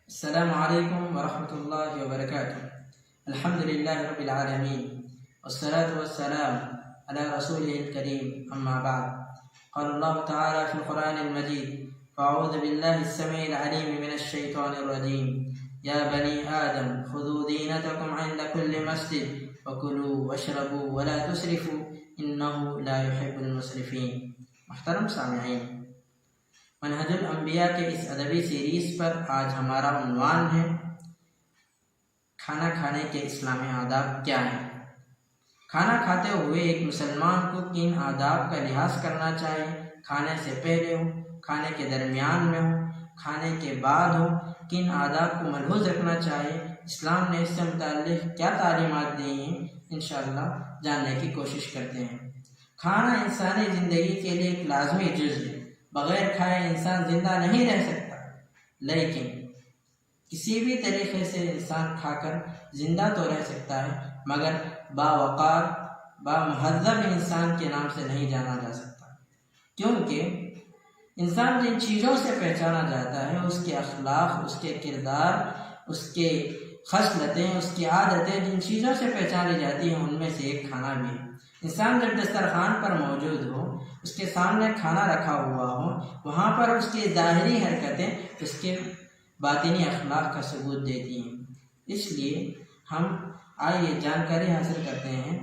السلام علیکم ورحمۃ اللہ وبرکاتہ۔ الحمد للہ رب العالمین والصلاة والسلام علی رسولہ الکریم، اما بعد۔ قال اللہ تعالی فی القرآن المجید: فاعوذ باللہ السمیع العلیم من الشیطان الرجیم، یا بنی آدم خذوا زینتکم عند کل مسجد وکلوا واشربوا ولا تسرفوا انہ لا يحب المسرفین۔ محترم سامعین، منہج الانبیاء کے اس ادبی سیریز پر آج ہمارا عنوان ہے کھانا کھانے کے اسلامی آداب کیا ہیں۔ کھانا کھاتے ہوئے ایک مسلمان کو کن آداب کا لحاظ کرنا چاہیے؟ کھانے سے پہلے ہو، کھانے کے درمیان میں ہو، کھانے کے بعد ہو، کن آداب کو ملحوظ رکھنا چاہیے؟ اسلام نے اس سے متعلق کیا تعلیمات دی ہیں؟ انشاءاللہ جاننے کی کوشش کرتے ہیں۔ کھانا انسانی زندگی کے لیے ایک لازمی جز ہے۔ بغیر کھائے انسان زندہ نہیں رہ سکتا، لیکن کسی بھی طریقے سے انسان کھا کر زندہ تو رہ سکتا ہے، مگر باوقار بامہذب انسان کے نام سے نہیں جانا جا سکتا، کیونکہ انسان جن چیزوں سے پہچانا جاتا ہے، اس کے اخلاق، اس کے کردار، اس کے خصلتیں، اس کی عادتیں جن چیزوں سے پہچانی جاتی ہیں، ان میں سے ایک کھانا بھی ہے۔ انسان جب دسترخوان پر موجود ہو، اس کے سامنے کھانا رکھا ہوا ہو، وہاں پر اس کی ظاہری حرکتیں اس کے باطنی اخلاق کا ثبوت دیتی ہیں۔ اس لیے ہم آئیے جانکاری حاصل کرتے ہیں،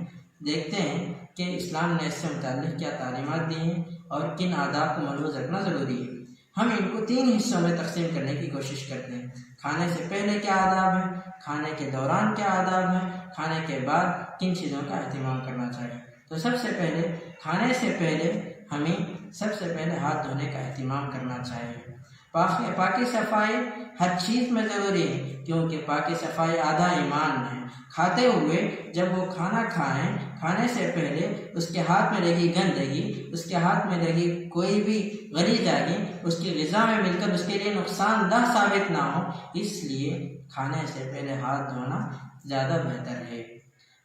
دیکھتے ہیں کہ اسلام نے اس سے متعلق کیا تعلیمات دی ہیں اور کن آداب کو ملحوظ رکھنا ضروری ہے۔ ہم ان کو 3 حصوں میں تقسیم کرنے کی کوشش کرتے ہیں۔ کھانے سے پہلے کیا آداب ہیں، کھانے کے دوران کیا آداب ہیں، کھانے کے بعد کن چیزوں کا اہتمام کرنا چاہیے۔ تو سب سے پہلے کھانے سے پہلے ہمیں سب سے پہلے ہاتھ دھونے کا اہتمام کرنا چاہیے۔ پاکی صفائی ہر چیز میں ضروری ہے، کیونکہ پاکی صفائی آدھا ایمان ہے۔ کھاتے ہوئے جب وہ کھانا کھائیں، کھانے سے پہلے اس کے ہاتھ میں لگی گندگی، اس کے ہاتھ میں لگی کوئی بھی غریزہ اس کی غذا میں مل کر اس کے لیے نقصان دہ ثابت نہ ہو، اس لیے کھانے سے پہلے ہاتھ دھونا زیادہ بہتر ہے۔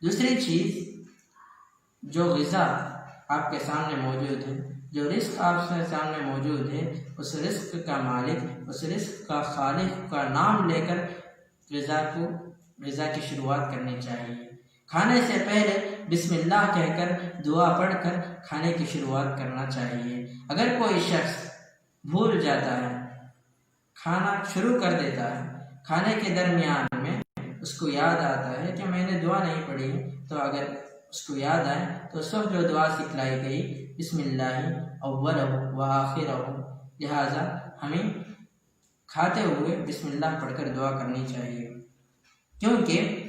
دوسری چیز، جو غذا آپ کے سامنے موجود ہے، جو رزق آپ کے سامنے موجود ہے، اس رزق کا مالک، اس رزق کا خالق کا نام لے کر غذا کی شروعات کرنی چاہیے۔ کھانے سے پہلے بسم اللہ کہہ کر دعا پڑھ کر کھانے کی شروعات کرنا چاہیے۔ اگر کوئی شخص بھول جاتا ہے، کھانا شروع کر دیتا ہے، کھانے کے درمیان میں اس کو یاد آتا ہے کہ میں نے دعا نہیں پڑھی، تو اگر اس کو یاد آئے تو اس وقت جو دعا سکھلائی گئی بسم اللہ اولہ و آخرہ، لہٰذا ہمیں کھاتے ہوئے بسم اللہ پڑھ کر دعا کرنی چاہیے، کیونکہ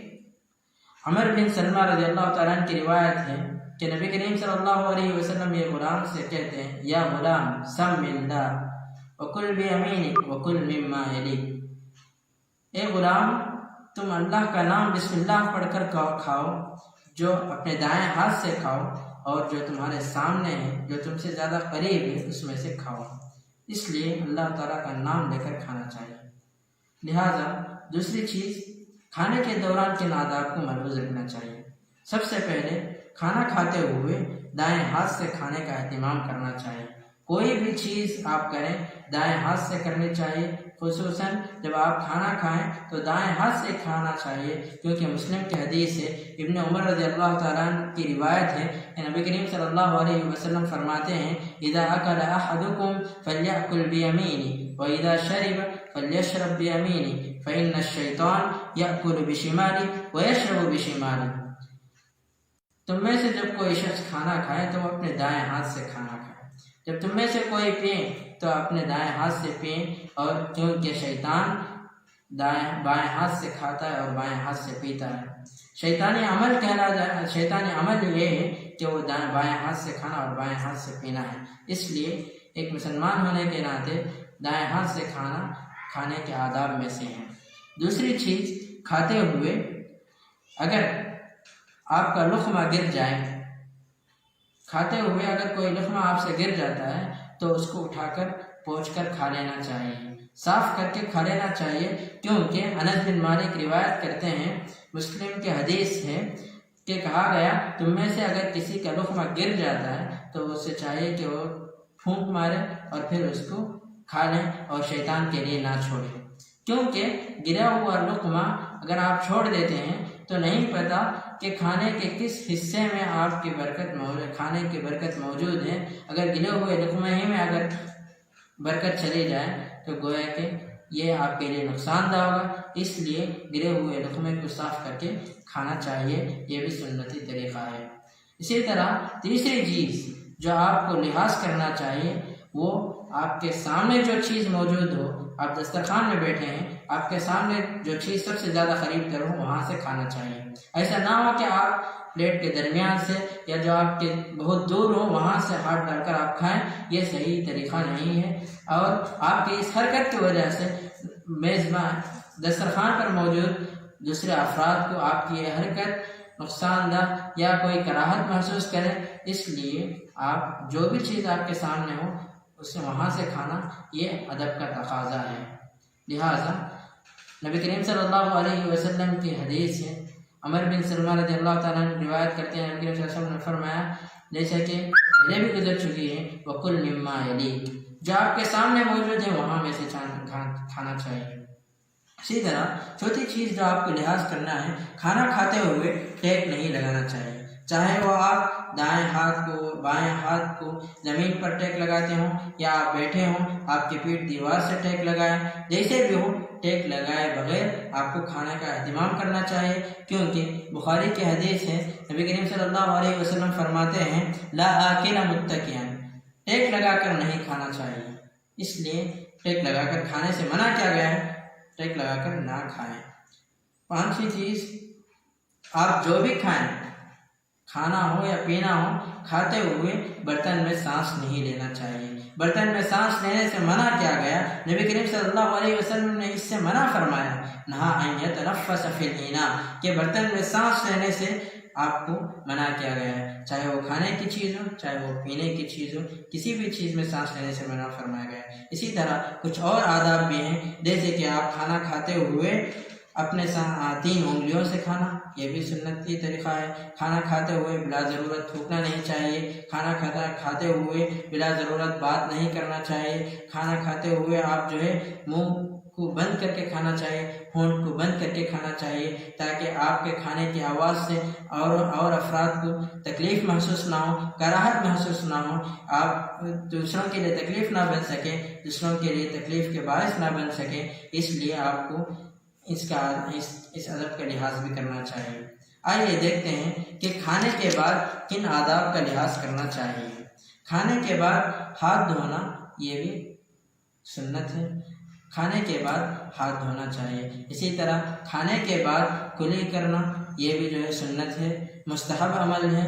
عمر بن سلمہ رضی اللہ تعالیٰ عنہ کی روایت ہے کہ نبی کریم صلی اللہ علیہ وسلم یہ غلام سے کہتے ہیں: یا غلام سم اللہ وکل بیمینک وکل مما یلیک، اے غلام تم اللہ کا نام بسم اللہ پڑھ کر کھاؤ، جو اپنے دائیں ہاتھ سے کھاؤ، اور جو تمہارے سامنے ہے، جو تم سے زیادہ قریب ہے، اس میں سے کھاؤ۔ اس لیے اللہ تعالیٰ کا نام لے کر کھانا چاہیے۔ لہٰذا دوسری چیز، کھانے کے دوران کن آداب کو ملحوظ رکھنا چاہیے۔ سب سے پہلے کھانا کھاتے ہوئے دائیں ہاتھ سے کھانے کا اہتمام کرنا چاہیے۔ کوئی بھی چیز آپ کریں دائیں ہاتھ سے کرنی چاہیے، خصوصاً جب آپ کھانا کھائیں تو دائیں ہاتھ سے کھانا چاہیے، کیونکہ مسلم کی حدیث ہے، ابن عمر رضی اللہ تعالیٰ عنہ کی روایت ہے کہ نبی کریم صلی اللہ علیہ وسلم فرماتے ہیں: اذا اکل احدکم فلیأکل بیمینہ واذا شرب فلیشرب بیمینہ فإن الشیطان یأکل بشمالہ ویشرب بشمالہ۔ تم میں سے جب کوئی شخص کھانا کھائے تو وہ اپنے دائیں ہاتھ سے کھانا کھائے، جب تم میں سے کوئی پئیں تو اپنے دائیں ہاتھ سے پئیں، اور کیونکہ شیطان بائیں ہاتھ سے کھاتا ہے اور بائیں ہاتھ سے پیتا ہے۔ شیطانی عمل یہ ہے کہ وہ بائیں ہاتھ سے کھانا اور بائیں ہاتھ سے پینا ہے۔ اس لیے ایک مسلمان ہونے کے ناطے دائیں ہاتھ سے کھانا کھانے کے آداب میں سے ہیں۔ دوسری چیز، کھاتے ہوئے اگر آپ کا لقمہ گر جائے، کھاتے ہوئے اگر کوئی لقمہ آپ سے گر جاتا ہے تو اس کو اٹھا کر پوچھ کر کھا لینا چاہیے، صاف کر کے کھا لینا چاہیے، کیونکہ انس بن مالک روایت کرتے ہیں، مسلم کی حدیث ہے کہ کہا گیا تم میں سے اگر کسی کا لقمہ گر جاتا ہے تو اسے چاہیے کہ وہ پھونک مارے اور پھر اس کو کھا لیں اور شیطان کے لیے نہ چھوڑیں۔ کیونکہ گرا ہوا لقمہ اگر آپ چھوڑ دیتے ہیں تو نہیں پتہ کہ کھانے کے کس حصے میں آپ کی کھانے کی برکت موجود ہے۔ اگر گرے ہوئے لقمے ہی میں اگر برکت چلی جائے تو گویا کہ یہ آپ کے لیے نقصان دہ ہوگا، اس لیے گرے ہوئے لقمے کو صاف کر کے کھانا چاہیے، یہ بھی سنتی طریقہ ہے۔ اسی طرح تیسری چیز جو آپ کو لحاظ کرنا چاہیے وہ آپ کے سامنے جو چیز موجود ہو، آپ دسترخوان میں بیٹھے ہیں، آپ کے سامنے جو چیز سب سے زیادہ قریب تر ہو وہاں سے کھانا چاہیے۔ ایسا نہ ہو کہ آپ پلیٹ کے درمیان سے یا جو آپ کے بہت دور ہو وہاں سے ہاتھ ڈال کر آپ کھائیں، یہ صحیح طریقہ نہیں ہے، اور آپ کی اس حرکت کی وجہ سے میزبان دسترخوان پر موجود دوسرے افراد کو آپ کی یہ حرکت نقصان دہ یا کوئی کراہت محسوس کرے، اس لیے آپ جو بھی چیز آپ کے سامنے ہو اسے وہاں سے کھانا یہ ادب کا تقاضا ہے۔ لہٰذا نبی کریم صلی اللہ علیہ وسلم کی حدیث ہے، عمر بن سلمان رضی اللہ تعالیٰ عنہ روایت کرتے ہیں، نبی کریم صلی اللہ علیہ وسلم نے فرمایا جیسا کہ پہلے بھی گزر چکی ہے، وَكُلْ مِمَّا يَلِيكَ، جو آپ کے سامنے موجود ہے وہاں میں سے کھانا چاہیے۔ اسی طرح چوتھی چیز جو آپ کو لحاظ کرنا ہے، کھانا کھاتے ہوئے ٹیک نہیں لگانا چاہیے، چاہے وہ آپ دائیں ہاتھ کو بائیں ہاتھ کو زمین پر ٹیک لگاتے ہوں یا آپ بیٹھے ہوں، آپ کی پیٹھ دیوار سے ٹیک لگائیں، جیسے بھی ہو ٹیک لگائے بغیر آپ کو کھانے کا اہتمام کرنا چاہیے، کیونکہ بخاری کی حدیث ہے، نبی کریم صلی اللہ علیہ وسلم فرماتے ہیں لا آکل متکئا، ٹیک لگا کر نہیں کھانا چاہیے، اس لیے ٹیک لگا کر کھانے سے منع کیا گیا ہے، ٹیک لگا کر نہ کھائیں۔ پانچویں چیز، آپ جو بھی کھائیں، کھانا ہو یا پینا ہو، کھاتے ہوئے برتن میں سانس نہیں لینا چاہیے۔ برتن میں سانس لینے سے منع کیا گیا، نبی کریم صلی اللہ علیہ وسلم نے اس سے منع فرمایا، نہا ان یتنفس فی الاناء، کہ برتن میں سانس لینے سے آپ کو منع کیا گیا ہے، چاہے وہ کھانے کی چیز ہو چاہے وہ پینے کی چیز ہو، کسی بھی چیز میں سانس لینے سے منع فرمایا گیا ہے۔ اسی طرح کچھ اور آداب بھی ہیں، جیسے کہ آپ کھانا کھاتے ہوئے اپنے 3 انگلیوں سے کھانا، یہ بھی سنتی طریقہ ہے۔ کھانا کھاتے ہوئے بلا ضرورت تھوکنا نہیں چاہیے، کھانا کھاتے ہوئے بلا ضرورت بات نہیں کرنا چاہیے، کھانا کھاتے ہوئے آپ جو ہے منہ کو بند کر کے کھانا چاہیے، ہونٹ کو بند کر کے کھانا چاہیے، تاکہ آپ کے کھانے کی آواز سے اور افراد کو تکلیف محسوس نہ ہو، کراہت محسوس نہ ہو، آپ دوسروں کے لیے تکلیف نہ بن سکے، دوسروں کے لیے تکلیف کے باعث نہ بن سکے، اس لیے آپ کو اس ادب کا لحاظ بھی کرنا چاہیے۔ آئیے دیکھتے ہیں کہ کھانے کے بعد کن آداب کا لحاظ کرنا چاہیے۔ کھانے کے بعد ہاتھ دھونا یہ بھی سنت ہے، کھانے کے بعد ہاتھ دھونا چاہیے۔ اسی طرح کھانے کے بعد کلی کرنا یہ بھی جو ہے سنت ہے، مستحب عمل ہے۔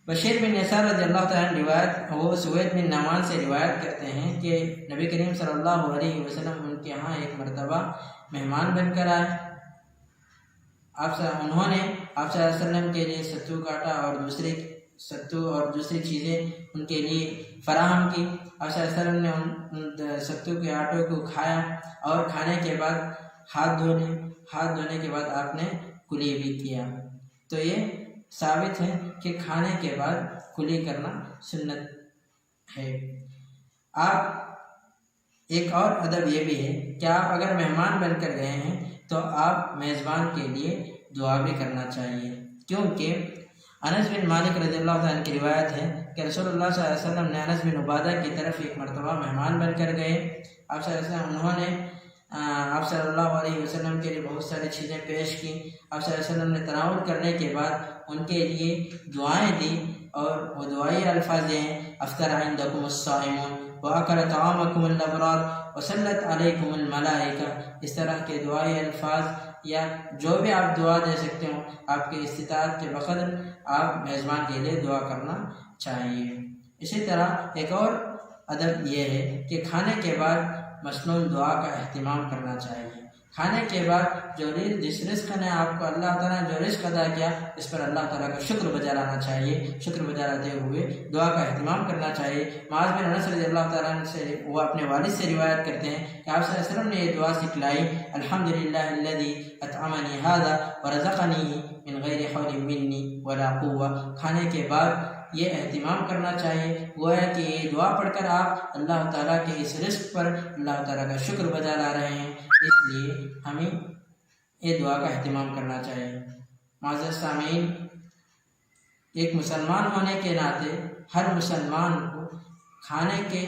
بشیر بن یسار رضی اللہ تعالیٰ عنہ روایت، وہ سوید بن نعمان سے روایت کرتے ہیں کہ نبی کریم صلی اللہ علیہ وسلم ان کے یہاں ایک مرتبہ مہمان بن کر آئے، انہوں نے آپ صلی اللہ علیہ وسلم کے لیے ستو کاٹا اور دوسری چیزیں ان کے لیے فراہم کی۔ آپ صلی اللہ علیہ وسلم نے ان ستو کے آٹوں کو کھایا اور کھانے کے بعد ہاتھ دھونے کے بعد آپ نے کلی بھی کیا، تو یہ ثابت ہے کہ کھانے کے بعد کلی کرنا سنت ہے۔ آپ ایک اور ادب یہ بھی ہے کہ آپ اگر مہمان بن کر گئے ہیں تو آپ میزبان کے لیے دعا بھی کرنا چاہیے، کیونکہ انس بن مالک رضی اللہ عنہ کی روایت ہے کہ رسول اللہ صلی اللہ علیہ وسلم نے انس بن عبادہ کی طرف ایک مرتبہ مہمان بن کر گئے، آپ صلی اللہ علیہ وسلم انہوں نے آپ صلی اللہ علیہ وسلم کے لیے بہت ساری چیزیں پیش کی، آپ صلی اللہ علیہ وسلم نے تناول کرنے کے بعد ان کے لیے دعائیں دی، اور وہ دعائی الفاظ ہیں افطر عندکم الصائمون وَأَكَلَ طَعَامَكُمُ الْأَبْرَارُ وَصَلَّتْ عَلَيْكُمُ الْمَلَائِكَةُ، اس طرح کے دعائی الفاظ یا جو بھی آپ دعا دے سکتے ہو آپ کے استطاعت کے بقدر آپ میزبان کے لیے دعا کرنا چاہیے۔ اسی طرح ایک اور ادب یہ ہے کہ کھانے کے بعد مسنون دعا کا اہتمام کرنا چاہیے۔ کھانے کے بعد جس رزق نے آپ کو اللہ تعالیٰ نے جو رزق ادا کیا اس پر اللہ تعالیٰ کا شکر بجا لانا چاہیے، شکر بجا لاتے ہوئے دعا کا اہتمام کرنا چاہیے۔ معاذ بن انس رضی اللہ تعالیٰ عنہ سے وہ اپنے والد سے روایت کرتے ہیں کہ آپ صلی اللہ علیہ وسلم نے یہ دعا سکھلائی، الحمدللہ الذی اطعمنی ھذا ورزقنی من غیر حول منی ولا قوہ، کھانے کے بعد یہ اہتمام کرنا چاہیے، وہ ہے کہ یہ دعا پڑھ کر آپ اللہ تعالیٰ کے اس رزق پر اللہ تعالیٰ کا شکر بجا لا رہے ہیں، اس لیے ہمیں یہ دعا کا اہتمام کرنا چاہیے۔ معزز سامعین، ایک مسلمان ہونے کے ناطے ہر مسلمان کو کھانے کے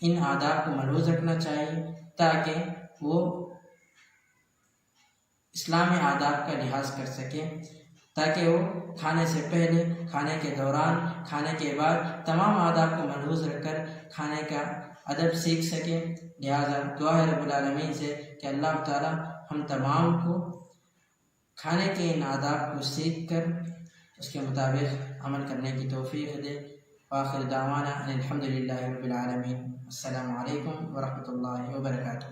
ان آداب کو ملحوظ رکھنا چاہیے تاکہ وہ اسلامی آداب کا لحاظ کر سکے، تاکہ وہ کھانے سے پہلے، کھانے کے دوران، کھانے کے بعد تمام آداب کو ملحوظ رکھ کر کھانے کا ادب سیکھ سکے۔ لہٰذا دعا ہے رب العالمین سے کہ اللہ تعالیٰ ہم تمام کو کھانے کے ان آداب کو سیکھ کر اس کے مطابق عمل کرنے کی توفیق دے۔ وآخر دعوانا الحمدللہ رب العالمین۔ السلام علیکم ورحمۃ اللہ وبرکاتہ۔